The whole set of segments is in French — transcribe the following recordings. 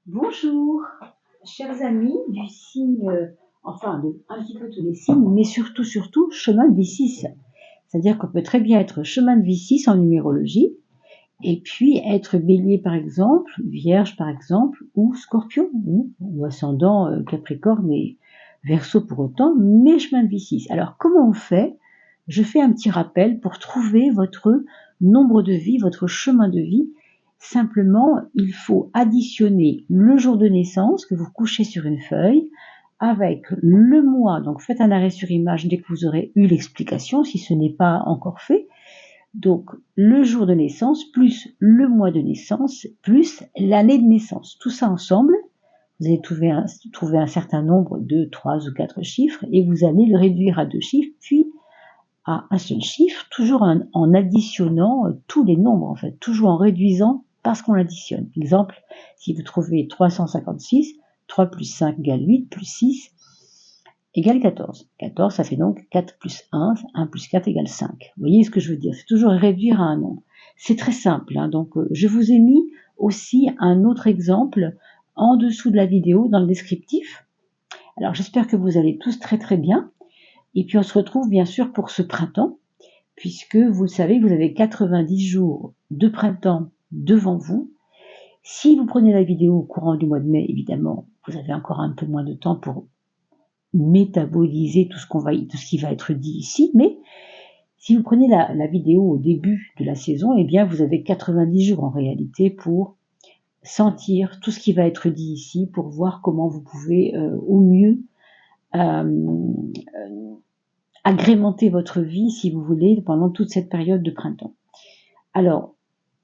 Bonjour, chers amis du signe, un petit peu tous les signes, mais surtout, chemin de V6. C'est-à-dire qu'on peut très bien être chemin de V6 en numérologie, et puis être bélier par exemple, vierge par exemple, ou scorpion, ou ascendant capricorne et verseau pour autant, mais chemin de V6. Alors comment on fait? Je fais un petit rappel pour trouver votre nombre de vie, votre chemin de vie. Simplement, il faut additionner le jour de naissance que vous couchez sur une feuille avec le mois. Donc faites un arrêt sur image dès que vous aurez eu l'explication, si ce n'est pas encore fait. Donc le jour de naissance plus le mois de naissance plus l'année de naissance. Tout ça ensemble, vous allez trouver un certain nombre de 3 ou 4 chiffres et vous allez le réduire à 2 chiffres, puis à un seul chiffre, toujours en additionnant tous les nombres, en fait, toujours en réduisant parce qu'on additionne. Exemple, si vous trouvez 356, 3 plus 5 égale 8, plus 6 égale 14. 14, ça fait donc 4 plus 1, 1 plus 4 égale 5. Vous voyez ce que je veux dire? C'est toujours réduire à un nombre. C'est très simple, hein, donc je vous ai mis aussi un autre exemple en dessous de la vidéo dans le descriptif. Alors j'espère que vous allez tous très très bien. Et puis on se retrouve bien sûr pour ce printemps, puisque vous le savez, vous avez 90 jours de printemps devant vous. Si vous prenez la vidéo au courant du mois de mai, évidemment, vous avez encore un peu moins de temps pour métaboliser tout ce qui va être dit ici, mais si vous prenez la vidéo au début de la saison, eh bien vous avez 90 jours en réalité pour sentir tout ce qui va être dit ici, pour voir comment vous pouvez au mieux agrémenter votre vie, si vous voulez, pendant toute cette période de printemps. Alors,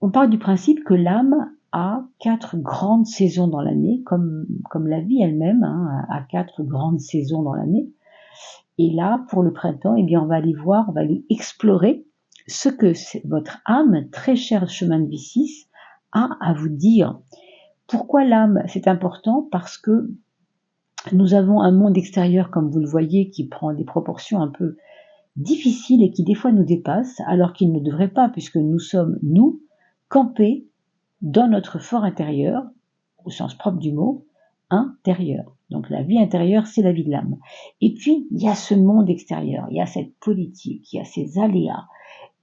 on part du principe que l'âme a 4 grandes saisons dans l'année, comme la vie elle-même a 4 grandes saisons dans l'année. Et là, pour le printemps, eh bien, on va aller voir, on va aller explorer ce que votre âme, très cher chemin de vie 6, a à vous dire. Pourquoi l'âme, c'est important? Parce que nous avons un monde extérieur, comme vous le voyez, qui prend des proportions un peu difficiles et qui des fois nous dépassent, alors qu'il ne devrait pas, puisque nous sommes, nous, campés dans notre fort intérieur, au sens propre du mot, intérieur. Donc la vie intérieure, c'est la vie de l'âme. Et puis, il y a ce monde extérieur, il y a cette politique, il y a ces aléas,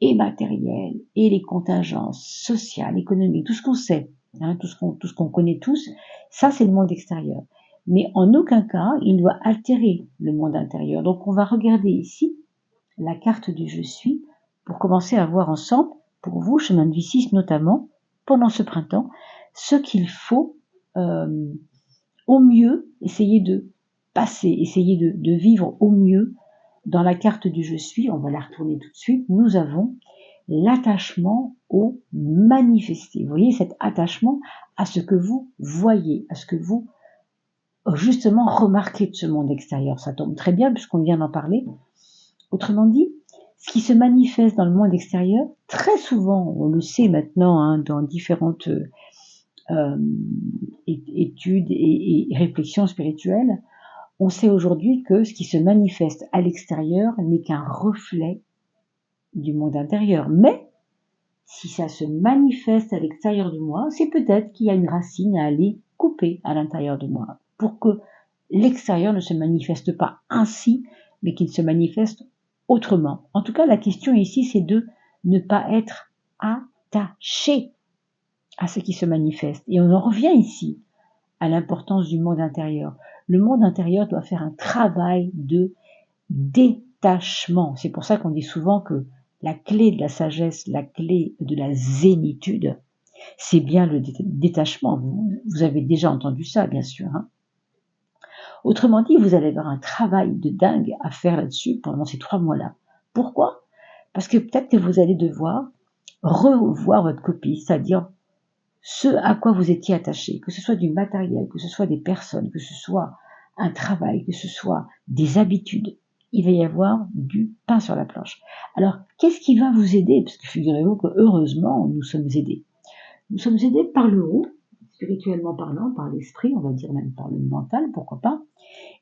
et matériels, et les contingences sociales, économiques, tout ce qu'on sait, tout ce qu'on connaît tous, ça c'est le monde extérieur. Mais en aucun cas, il doit altérer le monde intérieur. Donc on va regarder ici la carte du je suis pour commencer à voir ensemble, pour vous, chemin de vie 6 notamment, pendant ce printemps, ce qu'il faut au mieux essayer de passer, essayer de vivre au mieux. Dans la carte du je suis, on va la retourner tout de suite, nous avons l'attachement au manifesté. Vous voyez cet attachement à ce que vous voyez, à ce que vous justement remarquez de ce monde extérieur. Ça tombe très bien puisqu'on vient d'en parler. Autrement dit, ce qui se manifeste dans le monde extérieur, très souvent, on le sait maintenant dans différentes études et réflexions spirituelles, on sait aujourd'hui que ce qui se manifeste à l'extérieur n'est qu'un reflet du monde intérieur. Mais si ça se manifeste à l'extérieur de moi, c'est peut-être qu'il y a une racine à aller couper à l'intérieur de moi pour que l'extérieur ne se manifeste pas ainsi, mais qu'il se manifeste autrement. En tout cas, la question ici, c'est de ne pas être attaché à ce qui se manifeste. Et on en revient ici à l'importance du monde intérieur. Le monde intérieur doit faire un travail de détachement. C'est pour ça qu'on dit souvent que la clé de la sagesse, la clé de la zénitude, c'est bien le détachement. Vous avez déjà entendu ça, bien sûr. Autrement dit, vous allez avoir un travail de dingue à faire là-dessus pendant ces 3 mois-là. Pourquoi? Parce que peut-être que vous allez devoir revoir votre copie, c'est-à-dire ce à quoi vous étiez attaché, que ce soit du matériel, que ce soit des personnes, que ce soit un travail, que ce soit des habitudes. Il va y avoir du pain sur la planche. Alors, qu'est-ce qui va vous aider? Parce que figurez-vous que heureusement, nous sommes aidés. Nous sommes aidés par le haut, spirituellement parlant, par l'esprit, on va dire même par le mental, pourquoi pas.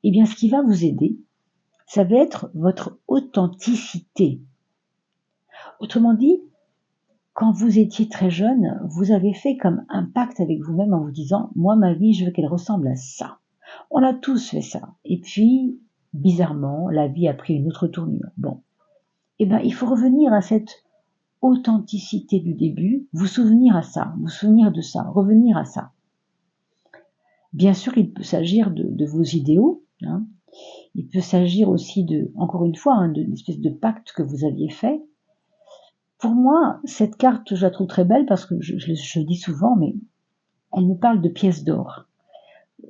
Eh bien, ce qui va vous aider, ça va être votre authenticité. Autrement dit, quand vous étiez très jeune, vous avez fait comme un pacte avec vous-même en vous disant, moi, ma vie, je veux qu'elle ressemble à ça. On a tous fait ça. Et puis, bizarrement, la vie a pris une autre tournure. Bon. Eh ben, il faut revenir à cette authenticité du début, vous souvenir à ça, vous souvenir de ça, revenir à ça. Bien sûr, il peut s'agir de vos idéaux, hein. Il peut s'agir aussi de, encore une fois, hein, d'une espèce de pacte que vous aviez fait. Pour moi, cette carte, je la trouve très belle parce que je le dis souvent, mais elle me parle de pièces d'or.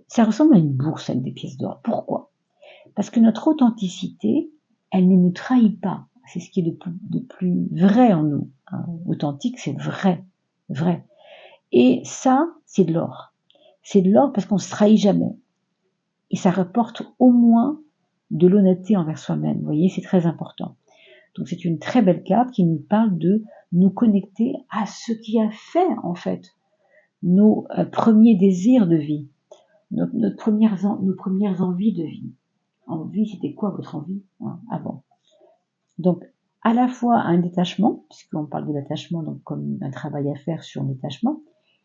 Ça ressemble à une bourse avec des pièces d'or. Pourquoi? Parce que notre authenticité, elle ne nous trahit pas. C'est ce qui est de plus vrai en nous, hein. Authentique, c'est vrai, vrai. Et ça, c'est de l'or. C'est de l'or parce qu'on ne se trahit jamais. Et ça rapporte au moins de l'honnêteté envers soi-même. Vous voyez, c'est très important. Donc c'est une très belle carte qui nous parle de nous connecter à ce qui a fait, en fait, nos premiers désirs de vie, nos premières envies de vie. Envie, c'était quoi votre envie, hein, avant? Donc, à la fois un détachement, puisqu'on parle de l'attachement donc comme un travail à faire sur le détachement,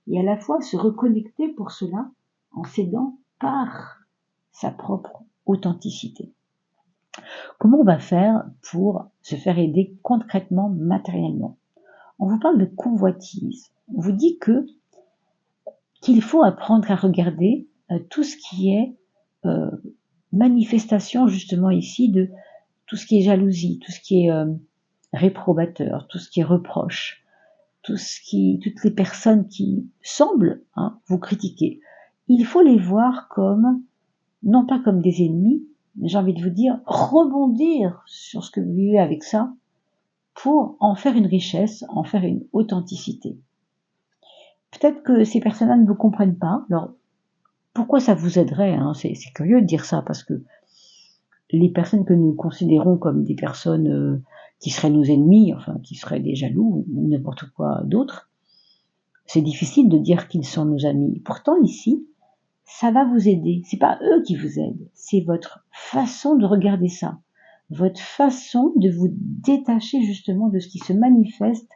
et à la fois se reconnecter pour cela en s'aidant par sa propre authenticité. Comment on va faire pour se faire aider concrètement, matériellement? On vous parle de convoitise. On vous dit qu'il faut apprendre à regarder tout ce qui est manifestation justement ici de tout ce qui est jalousie, tout ce qui est réprobateur, tout ce qui est reproche, toutes les personnes qui semblent vous critiquer. Il faut les voir comme, non pas comme des ennemis, mais j'ai envie de vous dire, rebondir sur ce que vous vivez avec ça pour en faire une richesse, en faire une authenticité. Peut-être que ces personnes-là ne vous comprennent pas, alors pourquoi ça vous aiderait, hein? C'est curieux de dire ça, parce que les personnes que nous considérons comme des personnes qui seraient nos ennemis, enfin qui seraient des jaloux ou n'importe quoi d'autre, c'est difficile de dire qu'ils sont nos amis. Pourtant ici, ça va vous aider. C'est pas eux qui vous aident, c'est votre façon de regarder ça, votre façon de vous détacher justement de ce qui se manifeste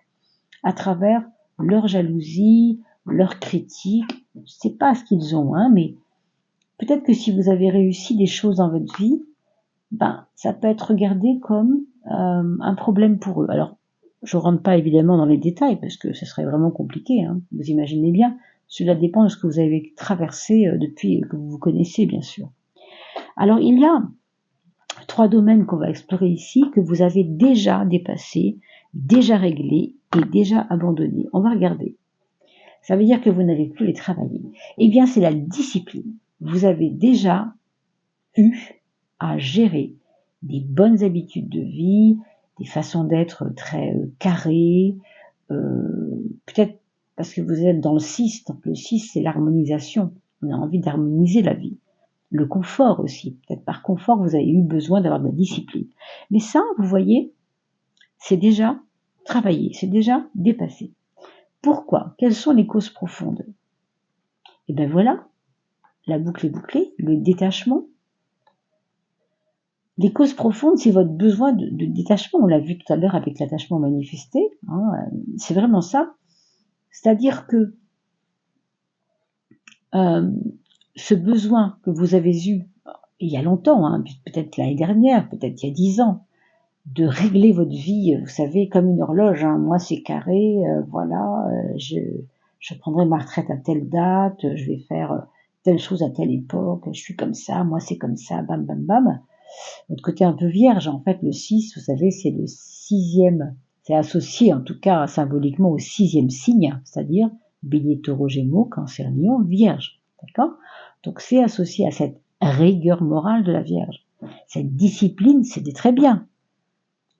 à travers leur jalousie, leur critique. Je sais pas ce qu'ils ont, mais peut-être que si vous avez réussi des choses dans votre vie, ça peut être regardé comme un problème pour eux. Alors, je rentre pas évidemment dans les détails parce que ce serait vraiment compliqué, hein. Vous imaginez bien, cela dépend de ce que vous avez traversé depuis que vous vous connaissez, bien sûr. Alors, il y a 3 domaines qu'on va explorer ici, que vous avez déjà dépassés, déjà réglés et déjà abandonnés. On va regarder. Ça veut dire que vous n'avez plus les travailler. Eh bien, c'est la discipline. Vous avez déjà eu à gérer des bonnes habitudes de vie, des façons d'être très carrées, peut-être parce que vous êtes dans le 6, donc le 6 c'est l'harmonisation, on a envie d'harmoniser la vie. Le confort aussi, peut-être par confort vous avez eu besoin d'avoir de la discipline. Mais ça, vous voyez, c'est déjà travaillé, c'est déjà dépassé. Pourquoi? Quelles sont les causes profondes? Et bien voilà, la boucle est bouclée, le détachement. Les causes profondes, c'est votre besoin de détachement. On l'a vu tout à l'heure avec l'attachement manifesté. C'est vraiment ça. C'est-à-dire que ce besoin que vous avez eu il y a longtemps, peut-être l'année dernière, peut-être il y a 10 ans, de régler votre vie, vous savez, comme une horloge. Moi, c'est carré, voilà, je prendrai ma retraite à telle date, je vais faire telle chose à telle époque, je suis comme ça, moi c'est comme ça, bam, bam, bam. Votre côté un peu vierge, en fait, le 6, vous savez, c'est le 6e, c'est associé en tout cas symboliquement au 6e signe, c'est-à-dire Bélier, Taureau, Gémeaux, Cancer, Lion, Vierge, d'accord? Donc c'est associé à cette rigueur morale de la Vierge. Cette discipline, c'était très bien,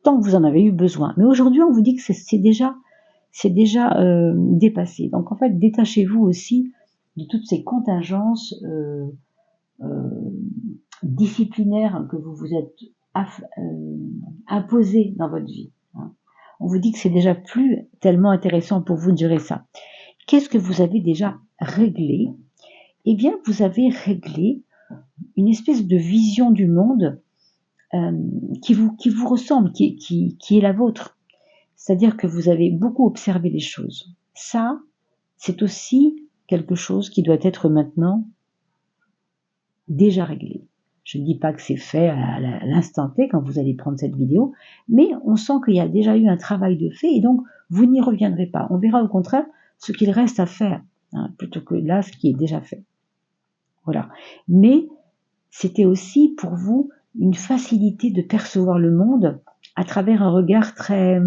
tant que vous en avez eu besoin. Mais aujourd'hui, on vous dit que c'est déjà dépassé. Donc en fait, détachez-vous aussi de toutes ces contingences disciplinaires que vous vous êtes imposées dans votre vie. On vous dit que c'est déjà plus tellement intéressant pour vous de gérer ça. Qu'est-ce que vous avez déjà réglé? Eh bien, vous avez réglé une espèce de vision du monde qui vous ressemble, qui est la vôtre. c'est-à-dire que vous avez beaucoup observé les choses. Ça, c'est aussi quelque chose qui doit être maintenant déjà réglé. Je ne dis pas que c'est fait à l'instant T quand vous allez prendre cette vidéo, mais on sent qu'il y a déjà eu un travail de fait et donc vous n'y reviendrez pas. On verra au contraire ce qu'il reste à faire, hein, plutôt que là ce qui est déjà fait. Voilà. Mais c'était aussi pour vous une facilité de percevoir le monde à travers un regard très,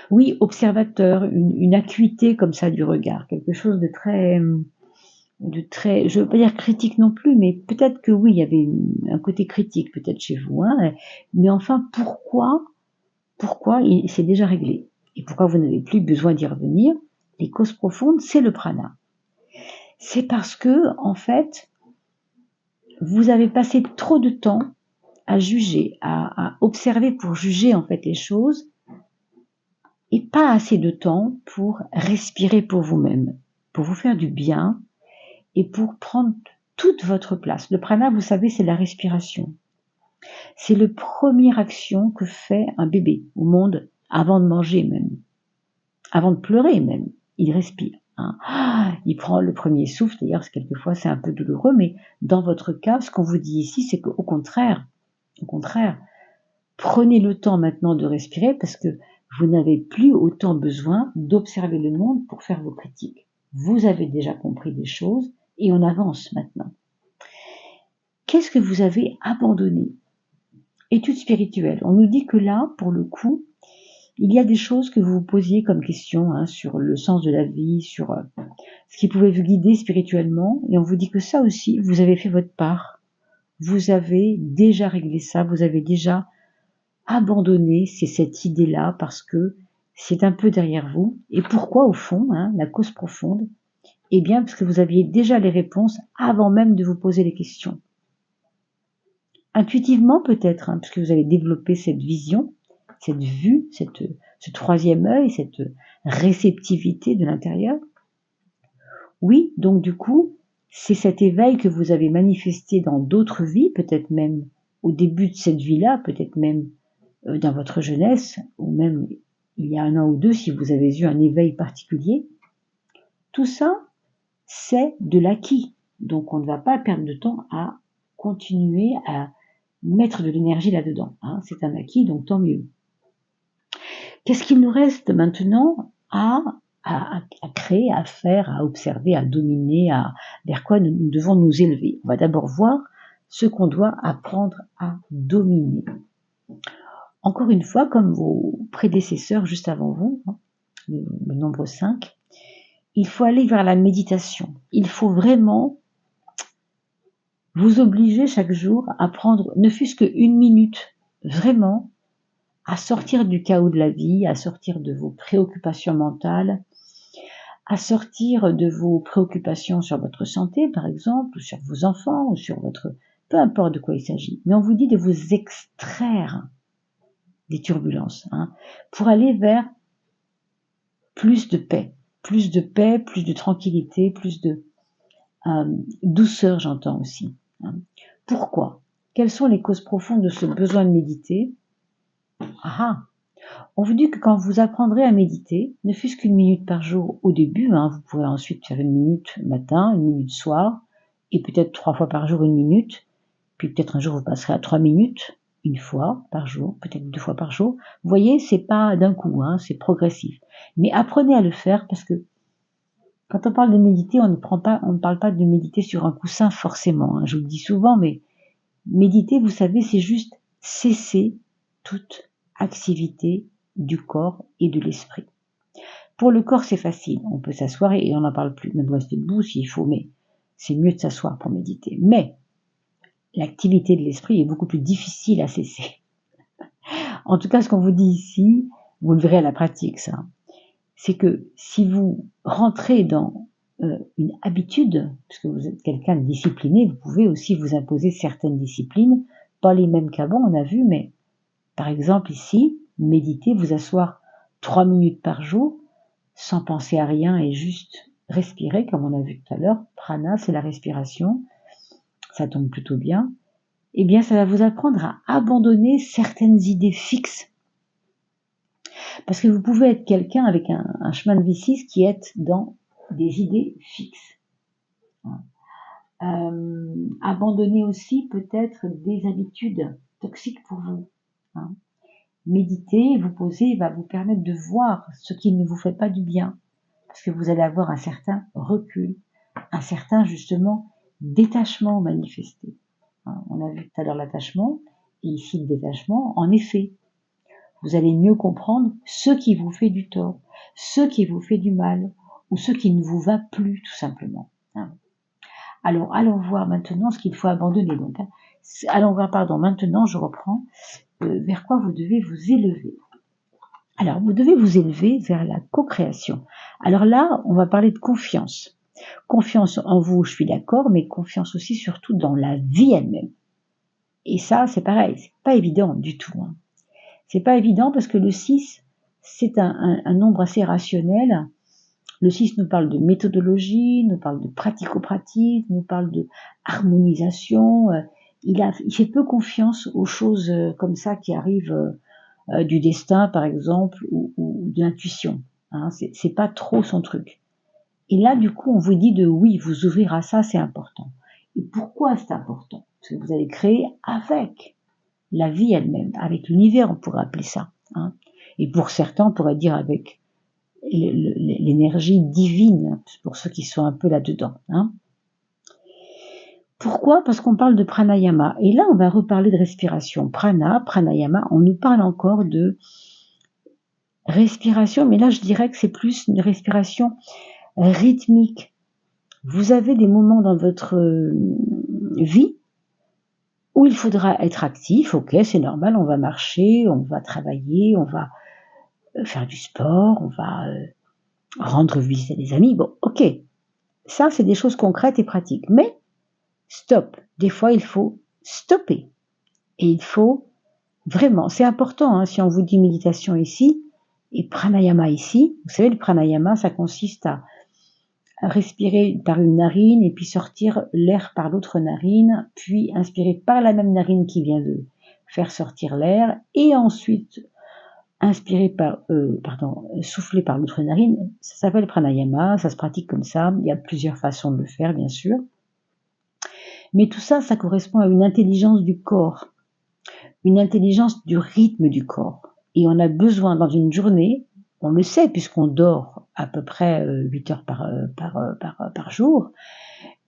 oui, observateur, une acuité comme ça du regard, quelque chose de très, je veux pas dire critique non plus, mais peut-être que oui, il y avait un côté critique peut-être chez vous, hein, mais enfin, pourquoi c'est déjà réglé et pourquoi vous n'avez plus besoin d'y revenir. Les causes profondes, c'est le prana. C'est parce que, en fait, vous avez passé trop de temps à juger, à observer pour juger en fait les choses, et pas assez de temps pour respirer pour vous-même, pour vous faire du bien et pour prendre toute votre place. Le prana, vous savez, c'est la respiration. C'est la première action que fait un bébé au monde avant de manger même, avant de pleurer même. Il respire. Hein. Il prend le premier souffle, d'ailleurs, quelquefois c'est un peu douloureux, mais dans votre cas, ce qu'on vous dit ici, c'est qu'au contraire, prenez le temps maintenant de respirer parce que vous n'avez plus autant besoin d'observer le monde pour faire vos critiques. Vous avez déjà compris des choses et on avance maintenant. Qu'est-ce que vous avez abandonné? Études spirituelles. On nous dit que là, pour le coup, il y a des choses que vous vous posiez comme question, hein, sur le sens de la vie, sur ce qui pouvait vous guider spirituellement, et on vous dit que ça aussi, vous avez fait votre part. Vous avez déjà réglé ça, vous avez déjà abandonné cette idée-là parce que c'est un peu derrière vous. Et pourquoi au fond, hein, la cause profonde? Eh bien, parce que vous aviez déjà les réponses avant même de vous poser les questions. Intuitivement peut-être, hein, parce que vous avez développé cette vision, cette vue, ce troisième œil, cette réceptivité de l'intérieur. Oui, donc du coup, c'est cet éveil que vous avez manifesté dans d'autres vies, peut-être même au début de cette vie-là, peut-être même dans votre jeunesse, ou même il y a 1 an ou 2 si vous avez eu un éveil particulier. Tout ça, c'est de l'acquis. Donc on ne va pas perdre de temps à continuer à mettre de l'énergie là-dedans. Hein. C'est un acquis, donc tant mieux. Qu'est-ce qu'il nous reste maintenant à créer, à faire, à observer, à dominer, vers quoi nous devons nous élever? On va d'abord voir ce qu'on doit apprendre à dominer. Encore une fois, comme vos prédécesseurs juste avant vous, hein, le nombre 5, il faut aller vers la méditation. Il faut vraiment vous obliger chaque jour à prendre ne fût-ce qu'1 minute, vraiment, à sortir du chaos de la vie, à sortir de vos préoccupations mentales, à sortir de vos préoccupations sur votre santé, par exemple, ou sur vos enfants, ou sur votre... peu importe de quoi il s'agit. Mais on vous dit de vous extraire des turbulences, hein, pour aller vers plus de paix, plus de tranquillité, plus de douceur, j'entends aussi. Hein. Pourquoi? Quelles sont les causes profondes de ce besoin de méditer? On vous dit que quand vous apprendrez à méditer, ne fût-ce qu'1 minute par jour au début, hein, vous pourrez ensuite faire 1 minute matin, 1 minute soir, et peut-être 3 fois par jour 1 minute, puis peut-être un jour vous passerez à 3 minutes, 1 fois par jour, peut-être 2 fois par jour. Vous voyez, c'est pas d'un coup, hein, c'est progressif. Mais apprenez à le faire parce que quand on parle de méditer, on ne parle pas de méditer sur un coussin forcément. Hein, je vous le dis souvent, mais méditer, vous savez, c'est juste cesser toute activité du corps et de l'esprit. Pour le corps, c'est facile. On peut s'asseoir et on n'en parle plus. Même rester debout s'il faut, mais c'est mieux de s'asseoir pour méditer. Mais l'activité de l'esprit est beaucoup plus difficile à cesser. En tout cas, ce qu'on vous dit ici, vous le verrez à la pratique, ça. C'est que si vous rentrez dans une habitude, puisque vous êtes quelqu'un de discipliné, vous pouvez aussi vous imposer certaines disciplines, pas les mêmes qu'avant, on a vu, mais par exemple ici, méditer, vous asseoir 3 minutes par jour, sans penser à rien et juste respirer, comme on a vu tout à l'heure. Prana, c'est la respiration, ça tombe plutôt bien. Eh bien, ça va vous apprendre à abandonner certaines idées fixes Parce que vous pouvez être quelqu'un avec un chemin de vie 6 qui est dans des idées fixes. Abandonner aussi peut-être des habitudes toxiques pour vous. Hein. Méditer, vous poser va vous permettre de voir ce qui ne vous fait pas du bien. Parce que vous allez avoir un certain recul, un certain justement détachement manifesté. Hein. On a vu tout à l'heure l'attachement, et ici le détachement. En effet, vous allez mieux comprendre ce qui vous fait du tort, ce qui vous fait du mal, ou ce qui ne vous va plus tout simplement. Hein. Alors, allons voir maintenant ce qu'il faut abandonner. Donc, allons voir, maintenant je reprends, vers quoi vous devez vous élever. Alors, vous devez vous élever vers la co-création. Alors là, on va parler de confiance. Confiance en vous, je suis d'accord, mais confiance aussi surtout dans la vie elle-même. Et ça, c'est pareil, c'est pas évident du tout. Hein. C'est pas évident parce que le 6, c'est un nombre assez rationnel. Le 6 nous parle de méthodologie, nous parle de pratico-pratique, nous parle de harmonisation. Il fait peu confiance aux choses comme ça qui arrivent du destin, par exemple, ou de l'intuition. Hein, c'est pas trop son truc. Et là, du coup, on vous dit de oui, vous ouvrir à ça, c'est important. Et pourquoi c'est important? Parce que vous allez créer avec la vie elle-même, avec l'univers, on pourrait appeler ça. Hein. Et pour certains, on pourrait dire avec l'énergie divine, pour ceux qui sont un peu là-dedans. Hein. Pourquoi? Parce qu'on parle de pranayama. Et là, on va reparler de respiration. Pranayama, on nous parle encore de respiration, mais là, je dirais que c'est plus une respiration rythmique. Vous avez des moments dans votre vie où il faudra être actif, ok, c'est normal, on va marcher, on va travailler, on va faire du sport, on va rendre visite à des amis, bon, ok. Ça, c'est des choses concrètes et pratiques. Mais, stop. Des fois, il faut stopper. Et il faut vraiment, c'est important, hein, si on vous dit méditation ici, et pranayama ici, vous savez, le pranayama, ça consiste à respirer par une narine et puis sortir l'air par l'autre narine, puis inspirer par la même narine qui vient de faire sortir l'air, et ensuite souffler par l'autre narine. Ça s'appelle pranayama, ça se pratique comme ça, il y a plusieurs façons de le faire, bien sûr. Mais tout ça, ça correspond à une intelligence du corps, une intelligence du rythme du corps. Et on a besoin dans une journée, on le sait puisqu'on dort à peu près 8 heures par jour,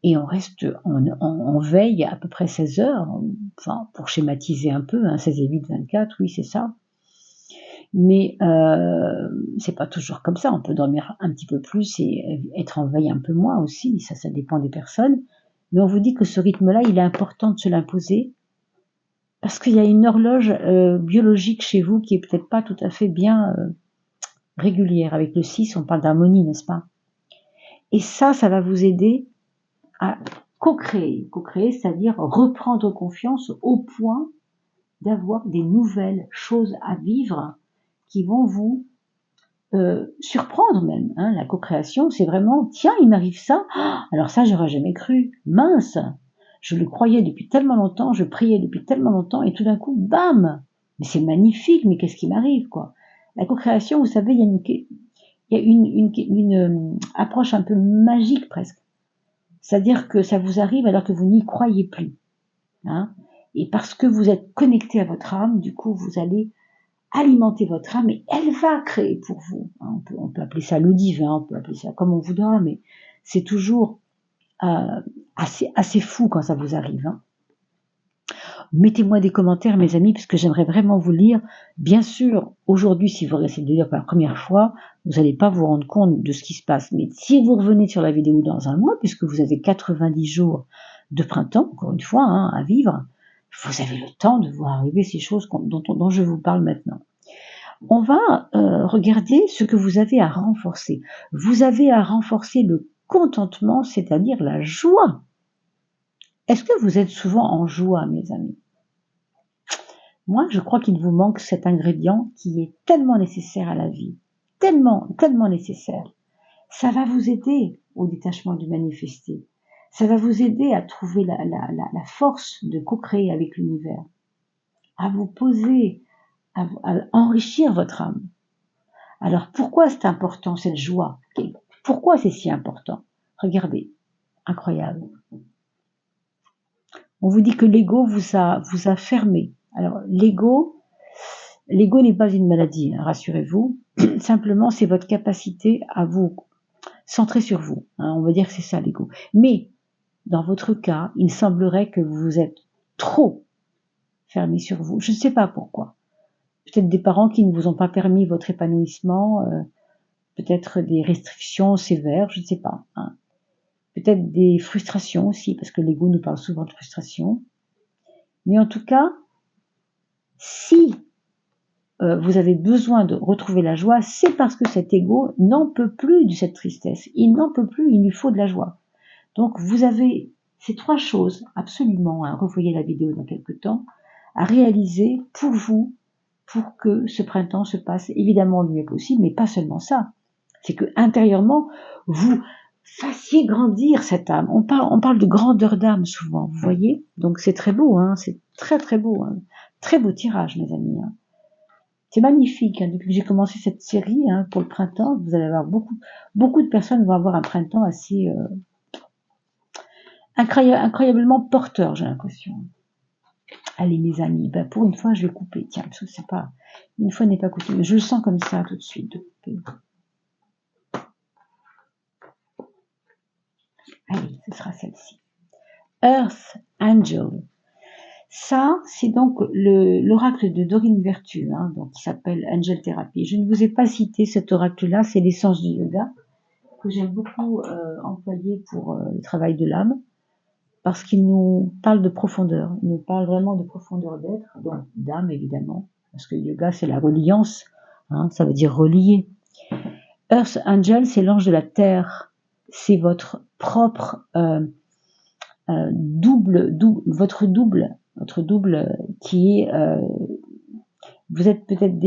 et on reste en veille à peu près 16 heures, enfin pour schématiser un peu, hein, 16 et 8, 24, oui c'est ça. Mais c'est pas toujours comme ça, on peut dormir un petit peu plus et être en veille un peu moins aussi, ça dépend des personnes. Mais on vous dit que ce rythme-là, il est important de se l'imposer, parce qu'il y a une horloge biologique chez vous qui est peut-être pas tout à fait bien régulière. Avec le 6, on parle d'harmonie, n'est-ce pas? Et ça va vous aider à co-créer. Co-créer, c'est-à-dire reprendre confiance au point d'avoir des nouvelles choses à vivre qui vont vous surprendre même. Hein. La co-création, c'est vraiment, tiens, il m'arrive ça, alors ça, j'aurais jamais cru. Mince, je le croyais depuis tellement longtemps, je priais depuis tellement longtemps, et tout d'un coup, bam, mais c'est magnifique, mais qu'est-ce qui m'arrive, quoi? La co-création, vous savez, il y a une approche un peu magique presque. C'est-à-dire que ça vous arrive alors que vous n'y croyez plus. Hein. Et parce que vous êtes connecté à votre âme, du coup, vous allez alimenter votre âme et elle va créer pour vous. Hein. On peut appeler ça le divin, on peut appeler ça comme on voudra, mais c'est toujours assez fou quand ça vous arrive. Hein. Mettez-moi des commentaires, mes amis, parce que j'aimerais vraiment vous lire. Bien sûr, aujourd'hui, si vous essayez de lire pour la première fois, vous n'allez pas vous rendre compte de ce qui se passe. Mais si vous revenez sur la vidéo dans un mois, puisque vous avez 90 jours de printemps, encore une fois, hein, à vivre, vous avez le temps de voir arriver ces choses dont je vous parle maintenant. On va regarder ce que vous avez à renforcer. Vous avez à renforcer le contentement, c'est-à-dire la joie. Est-ce que vous êtes souvent en joie, mes amis? Moi, je crois qu'il vous manque cet ingrédient qui est tellement nécessaire à la vie. Tellement, tellement nécessaire. Ça va vous aider au détachement du manifesté. Ça va vous aider à trouver la force de co-créer avec l'univers. À vous poser, à enrichir votre âme. Alors pourquoi c'est important cette joie? Pourquoi c'est si important? Regardez, incroyable. On vous dit que l'ego vous a fermé. Alors l'ego n'est pas une maladie, hein, rassurez-vous. Simplement, c'est votre capacité à vous centrer sur vous. Hein, on va dire que c'est ça l'ego. Mais dans votre cas, il semblerait que vous êtes trop fermé sur vous. Je ne sais pas pourquoi. Peut-être des parents qui ne vous ont pas permis votre épanouissement, peut-être des restrictions sévères, je ne sais pas. Hein. Peut-être des frustrations aussi, parce que l'ego nous parle souvent de frustration. Mais en tout cas, si vous avez besoin de retrouver la joie, c'est parce que cet ego n'en peut plus de cette tristesse. Il n'en peut plus, il lui faut de la joie. Donc vous avez ces 3 choses, absolument, hein, revoyez la vidéo dans quelques temps, à réaliser pour vous, pour que ce printemps se passe évidemment le mieux possible, mais pas seulement ça. C'est que intérieurement, vous fassiez grandir cette âme. On parle de grandeur d'âme souvent, vous voyez. Donc c'est très beau, hein, c'est très très beau. Hein. Très beau tirage, mes amis. Hein. C'est magnifique. Hein. Depuis que j'ai commencé cette série hein, pour le printemps, vous allez avoir beaucoup de personnes vont avoir un printemps assez incroyablement porteur, j'ai l'impression. Allez, mes amis, ben pour une fois, je vais couper. Tiens, parce que c'est pas une fois n'est pas coutume. Je le sens comme ça tout de suite. Allez, ce sera celle-ci. Earth Angel. Ça, c'est donc l'oracle de Dorine Virtue, hein, donc qui s'appelle Angel Therapy. Je ne vous ai pas cité cet oracle-là, c'est l'essence du yoga, que j'aime beaucoup employer pour le travail de l'âme, parce qu'il nous parle de profondeur, il nous parle vraiment de profondeur d'être, donc d'âme évidemment, parce que le yoga c'est la reliance, hein, ça veut dire relier. Earth Angel, c'est l'ange de la terre, c'est votre propre votre double qui est, vous êtes peut-être